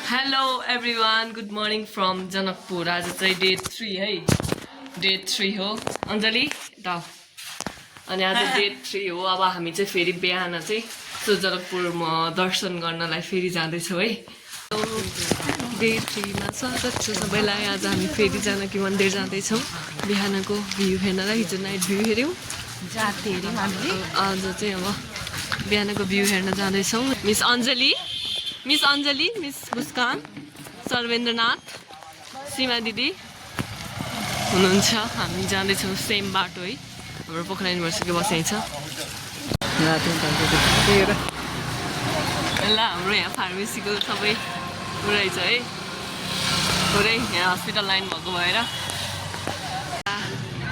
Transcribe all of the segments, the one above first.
Hello everyone, good morning from Janakpur. आज चाहिँ day 3 है. डे 3 हो. अञ्जली दा. अनि आज डे 3 हो. अब हामी चाहिँ फेरि बिहान चाहिँ जनकपुरमा दर्शन गर्नलाई फेरि जाँदै छौं है. डे 3 मा स्वागत छ सबैलाई. आज हामी फेरि जानकी मन्दिर जाँदै छौं. बिहानको भ्यू हेर्नलाई हिजो नाइट भ्यू हेर्यौं. जाते हेर्यौं हामीले. आज चाहिँ अब बिहानको भ्यू हेर्न जाँदै छौं. मिस अञ्जली, मिस मुस्कान, सर्वेन्द्रनाथ, सीमा दिदी हुनुहुन्छ. हामी जाँदैछौँ सेम बाटो है. हाम्रो पोखरा युनिभर्सिटी बसाइ छ. ल हाम्रो यहाँ फार्मेसीको सबै रहेछ है. पुरै यहाँ हस्पिटल लाइन भएको भएर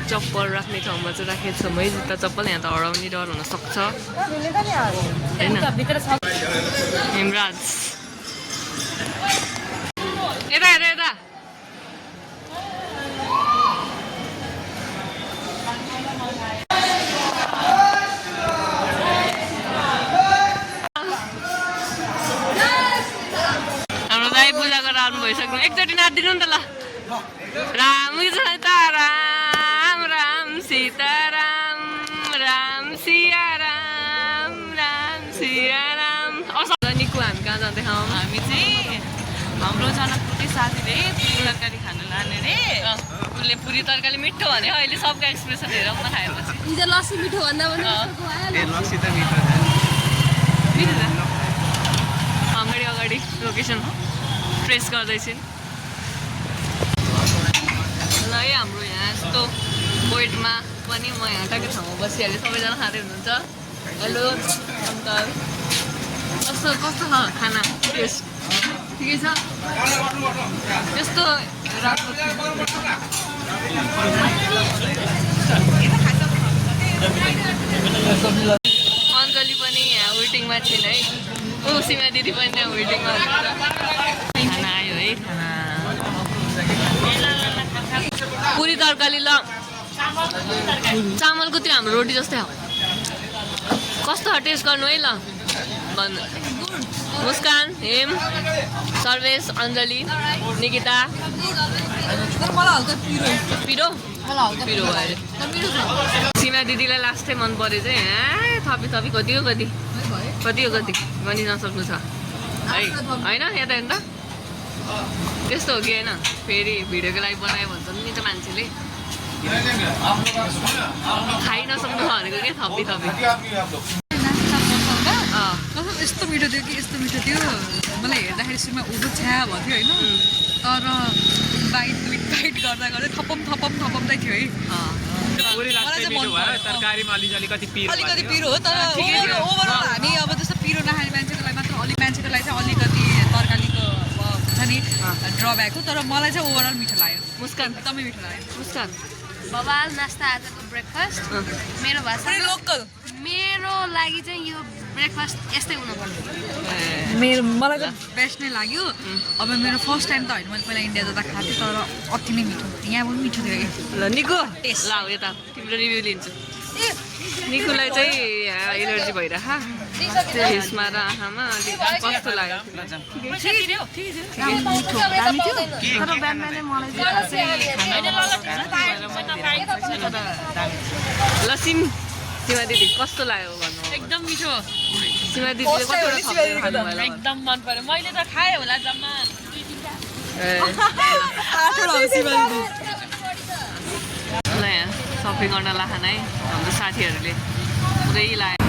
चप्पल राख्ने ठाउँमा चाहिँ राखेको छौँ है. जुत्ता चप्पल यहाँ त हराउने डर हुनसक्छ होइन. हेमराज यता हेर यता. हाम्रो दाई पूजा गरेर आउनु भइसक्नु. एकचोटि नाचिदिनु नि त ल. राम सीताराम राम सीताराम राम सिया राम राम सिया राम. निको हामी कहाँ जाँदै छौँ? हामी चाहिँ हाम्रो जनकपुरकै साथीले पुरी तरकारी खानु लाने रे. उसले पुरी तरकारी मिठो भने अहिले सबको एक्सप्रेसन हेरौँ न खाएपछि. हिजो लस्सी मिठो भन्दा पनि लस्सी त मिठो मिठो अगाडि अगाडि लोकेसन प्रेस गर्दैछन्. ल है हाम्रो यहाँ यस्तो वेटमा पनि म यहाँ टाकै ठाउँमा बसिहालेँ. सबैजना खाँदै हुनुहुन्छ. हेलो अङ्कल, कस्तो कस्तो छ खाना? टेस्ट ठिकै छ? त्यस्तो राम्रो अञ्जली पनि यहाँ वेटिङमा छिन् है. ऊ सीमा दिदी पनि त्यहाँ वेटिङमा हुनुहुन्छ. खाना आयो है. खाना पुरी तरकारी ल. चामलको त्यो हाम्रो रोटी जस्तै हो. कस्तो टेस्ट गर्नु है ल. भन्नु मुस्कान, हेम, सर्वेश, अञ्जली, निकिता. पिरो पिरो भयो. सीमा दिदीलाई लास्टै मन पऱ्यो चाहिँ. थपी थपी कति हो कति भनि नसक्नु छ है. होइन यता हेर्नु त. त्यस्तो हो कि होइन. फेरि भिडियोको लागि बनायो भन्छन् नि त मान्छेले. खाइ नसक्नु छ भनेको के थपी थपी. यस्तो मिठो थियो कि यस्तो मिठो थियो. मलाई हेर्दाखेरि सुरुमा उठो छ्या भन्थ्यो होइन. तर बाइट गर्दा गर्दै थपम थियो है. अलिकति पिरो हो. तर ओभरअल हामी अब जस्तो पिरो नखाने मान्छेको लागि मात्र मान्छेको लागि चाहिँ अलिकति तरकारीको हुन्छ नि ड्रब्याक हो. तर मलाई चाहिँ ओभरअल मिठो लाग्यो. मुस्कान एकदमै मिठो लाग्यो. मुस्कान बवाल नास्ता आजको ब्रेकफास्ट. मेरो भाषा लोकल मेरो लागि चाहिँ यो ब्रेकफास्ट यस्तै हुनुपर्छ. मलाई त बेस्ट नै लाग्यो. अब मेरो फर्स्ट टाइम त होइन, मैले पहिला इन्डिया जाँदा खाएको थिएँ. तर अति नै मिठो. यहाँ पनि मिठो थियो कि. ल निको ल यता तिम्रो रिभ्यू लिन्छु. निकुलाई चाहिँ एलर्जी भइरह. फेसमा र आँखामा अलिक कस्तो लाग्यो? ल सिम सीमा दिदी कस्तो लाग्यो भन्नु? एकदम मिठो. सीमा दिदीले कतिवटा थपेर खानुभयो? एकदम मन पर्यो. मैले त खाएँ होला जम्मा ल यहाँ सपिङ गर्न लाखान है. हाम्रो साथीहरूले पुरै लाग्यो.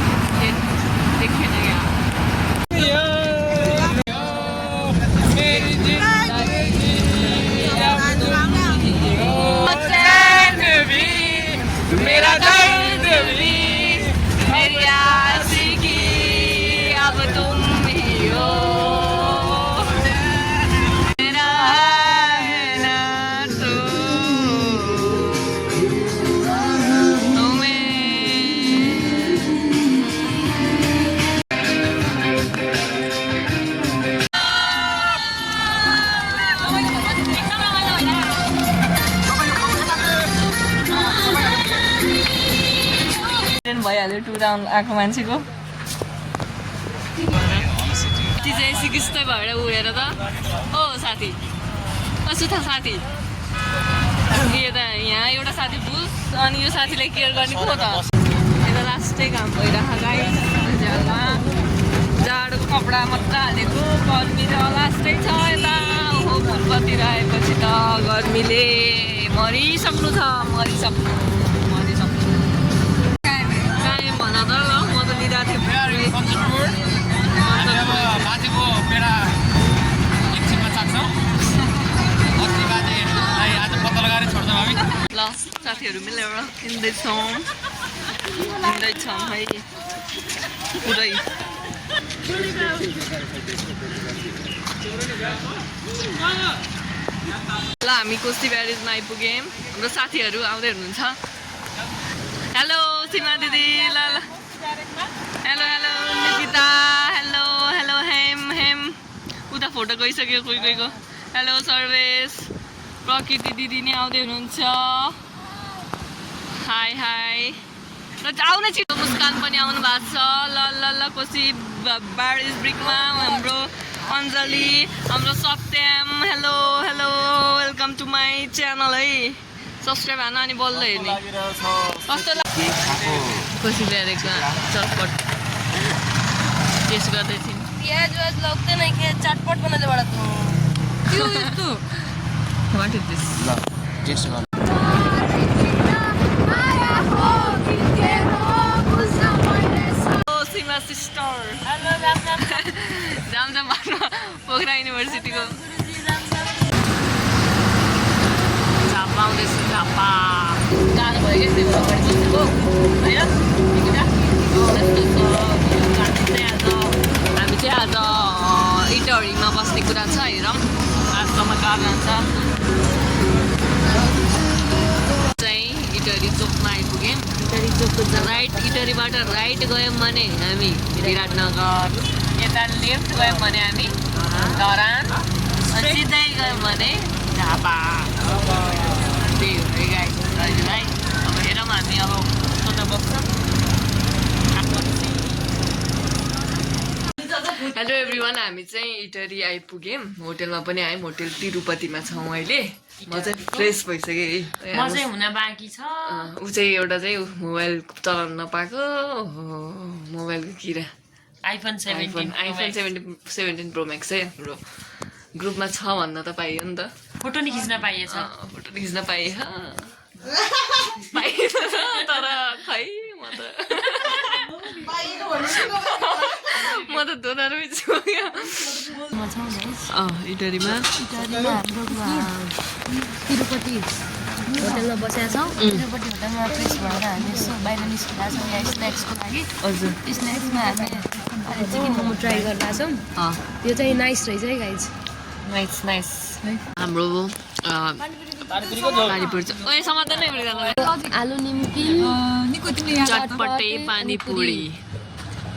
देखेन क्या मेरा दर्द भी मेरी आशिकी अब तुम ही हो. मेरा है ना तू तुम्हें. भइहाल्यो 2 राउन्ड आएको मान्छेको. चाहिँ सिकिस्तै भएर उडेर त ओ साथी सुथा साथी यो त यहाँ एउटा साथी बुझ अनि यो साथीलाई केयर गर्ने को त यता लास्टै काम भइरहेको गाइस जाडोको कपडा मात्र हालेको गर्मी त लास्टै छ यता हो फुलपतिर आएपछि त गर्मीले मरिसक्नु छ मरिसक्नु काहीँ भन त ल म त लिइरहेको थिएँ ल साथीहरू मिलेर हिँड्दैछौँ है पुरै ल हामी कोशी ब्यारेजमा आइपुग्यौँ हाम्रो साथीहरू आउँदै हुनुहुन्छ हेलो सीमा दिदी ल ल hello hello Nikita hello hello Hem Hem उता फोटो गइसक्यो कोही कोहीको हेलो सर्वेश प्रकृति दिदी नै आउँदै हुनुहुन्छ हाई हाई र आउन छिटो मुस्कान पनि आउनु भएको छ ल ल ल कोशी ब्यारेज ब्रिकमा हाम्रो अञ्जली हाम्रो Satyam hello hello welcome to my channel है सब्सक्राइब हान अनि बोल्दै हेर्ने कस्तो लाग्यो कोशी ब्यारेजमा चटपट टेस्ट गर्दैछौँ प्याज व्याज लाग्दैन के चटपट बनाउँदै बडा त्यो यस्तो What is this? टेस्ट गर्नु सीमा सिस्टर जाम पोखरा युनिभर्सिटीको झापा आउँदैछु झापा जानुभयो क्या त्यो होइन हामी चाहिँ आज इटहरीमा बस्ने कुरा छ हेरौँ आजसम्म कहाँ जान्छ चाहिँ इटहरी चोकमा आइपुग्यौँ इटहरी चोकको राइट इटहरीबाट राइट गयौँ भने हामी विराटनगर यता लेफ्ट गयौँ भने हामी धरान अनि सिधै गयौँ भने झापा त्यही हो है गाइस है अब हेरौँ हामी अब कता बस्छौँ हेलो एभ्रिवान हामी चाहिँ इटहरी आइपुग्यौँ होटेलमा पनि आयौँ होटेल तिरुपतिमा छौँ अहिले म चाहिँ फ्रेस भइसकेँ है म चाहिँ हुन बाँकी छ ऊ चाहिँ एउटा चाहिँ मोबाइल चलाउन नपाएको मोबाइलको किरा आइफोन 17 प्रो म्याक्स है हाम्रो ग्रुपमा छ भन्न त पाइयो नि त फोटो नि खिच्न पाइएछ फोटो खिच्न पाएँ पाइएन तर खै म त दोधारो छु इटहरीमा तिरुपति होटेलमा बसेका छौँ तिरुपति होटेलमा फ्रेस भएर हामी यसो बाहिर निस्किरहेको छौँ यहाँ स्न्याक्सको लागि हजुर स्न्याक्समा हामी चिकन मोमो ट्राई गरिरहेको छौँ यो चाहिँ नाइस रहेछ है गाइज नाइस नाइस हाम्रो पानीपुरी ओए समाधान नै आलु निम्की चटपटे पानीपुरी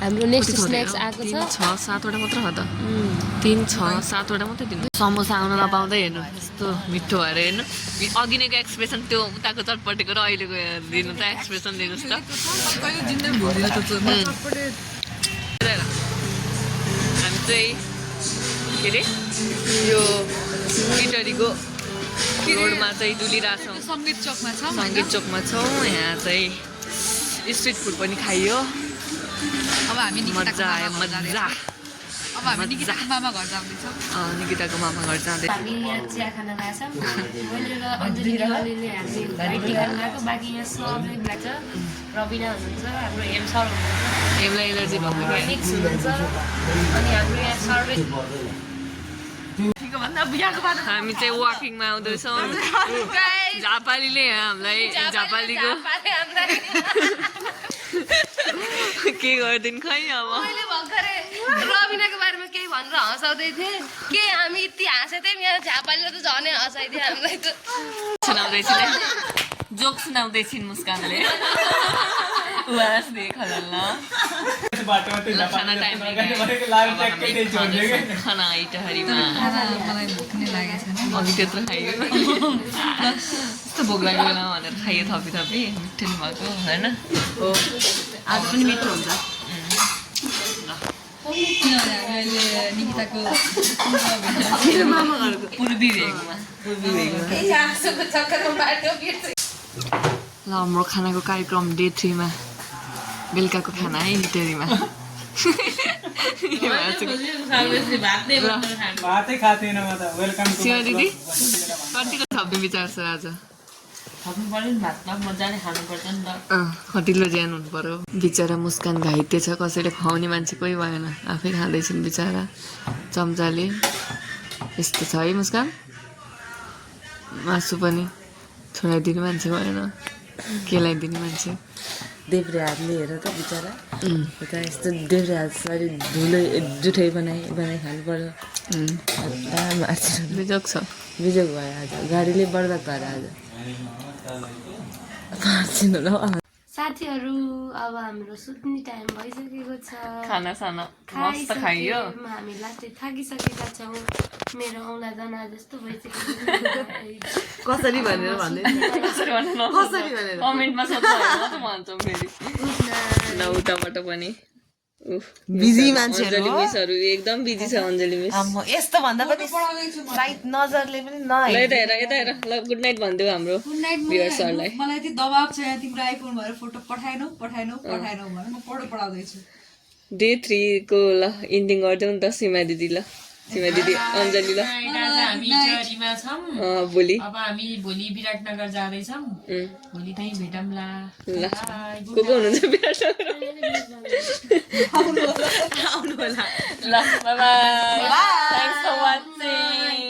हाम्रो नेक्स्ट स्न्याक्स आएको छ 6-7वटा मात्र हो त 3-6-7वटा मात्रै दिनु समोसा आउन नपाउँदै हेर्नु यस्तो मिठो भएर हेर्नु अघि नैको एक्सप्रेसन त्यो उताको चटपटेको र अहिलेको दिनु त एक्सप्रेसन दिनुहोस् त हामी चाहिँ के अरे यो इटहरीको रोडमा चाहिँ डुलिरहेछौँ सङ्गीत चोकमा छौँ यहाँ चाहिँ स्ट्रिट फुड पनि खाइयो अब हामी मजा आयो मजा अब हामी निकिताको मामा घर जाँदैछौँ निकिताको मामा घर जाँदै हामी यहाँ चिया खान गएछौँ मैले र अञ्जली दिवालीले हामी भेराइटी गर्न गएको बाँकी यहाँ सबले लाग्छ रबिना हुनुहुन्छ हाम्रो हेम सर हुनुहुन्छ हेमलाई एलर्जी भएको फिक्स हुनुहुन्छ अनि हाम्रो यहाँ सर्वे हामी चाहिँ वाकिङमा आउँदैछौँ झापालीले हामीलाई झापालीको के गरिदिनु खै अब मैले भर्खरै रबिनाको बारेमा केही भनेर हँसाउँदै थिएँ के हामी यति हाँसे थियौँ यहाँ झापाले त झनै हँसाइदियो हामीलाई त सुनाउँदैछिन् जोक सुनाउँदैछिन् मुस्कानले उहाँस देखल खाना टाइम खाना इटहरीमा मलाई भोक नै लागेको छैन अघि त्यत्रो खाइयो यस्तो भोक लाग्यो न भनेर खाइयो थपी थपी मिठो नि भएको होइन आज पनि मिठो हुन्छ किनभने हामी अहिले निकिताको पूर्वी भेगमा ल हाम्रो खानाको कार्यक्रम डे 3 मा बेलुकाको खाना है लिटरीमा भातै खाँदैन म त वेलकम टु सिमा दिदी कतिको थप्ने विचार छ आज खटिलो ज्यान हुनु पर्यो बिचरा मुस्कान घाइते छ कसैले खुवाउने मान्छे कोही भएन आफै खाँदैछन् बिचरा चम्चाले यस्तो छ है मुस्कान मासु पनि छोडाइदिने मान्छे भएन केलाइदिने मान्छे देब्रे हातले हेर त बिचरा यता यस्तो देब्रे हात सरी धुलो जुठै बनाइ खानु पर्यो बिजोक छ बिजोग भयो आज गाडीले बर्बाद भएर आज पार्छिन ल साथीहरू अब हाम्रो सुत्ने टाइम भइसकेको छ खाना साना मस्त खाइयो हामी लास्टै थाकिसकेका छौँ मेरो औँला दाना जस्तो भइसकेको कसरी भनेर भन्दै कमेन्टमा सोध्नु भन्छौँ फेरि ल उताबाट पनि बिजी मान्छेहरू अञ्जली मिसहरू एकदम बिजी छ अञ्जली मिस यस्तो भन्दा पनि साइड नजरले पनि ल यता हेर ल गुड नाइट भनिदेऊ हाम्रो भ्युअर्सहरूलाई मलाई यति दबाब छ यहाँ तिम्रो आइफोन भएर फोटो पठाएनौ भनेर म फोटो पठाउँदैछु डे 3 को ल इन्डिङ गरिदेऊ नि त सीमा दिदी अञ्जली ल हामी टरीमा छौँ भोलि अब हामी भोलि विराटनगर जाँदैछौँ भोलि त्यहीँ भेटौँला ल को हुनुहुन्छ विराटनगर ल bye bye thanks for watching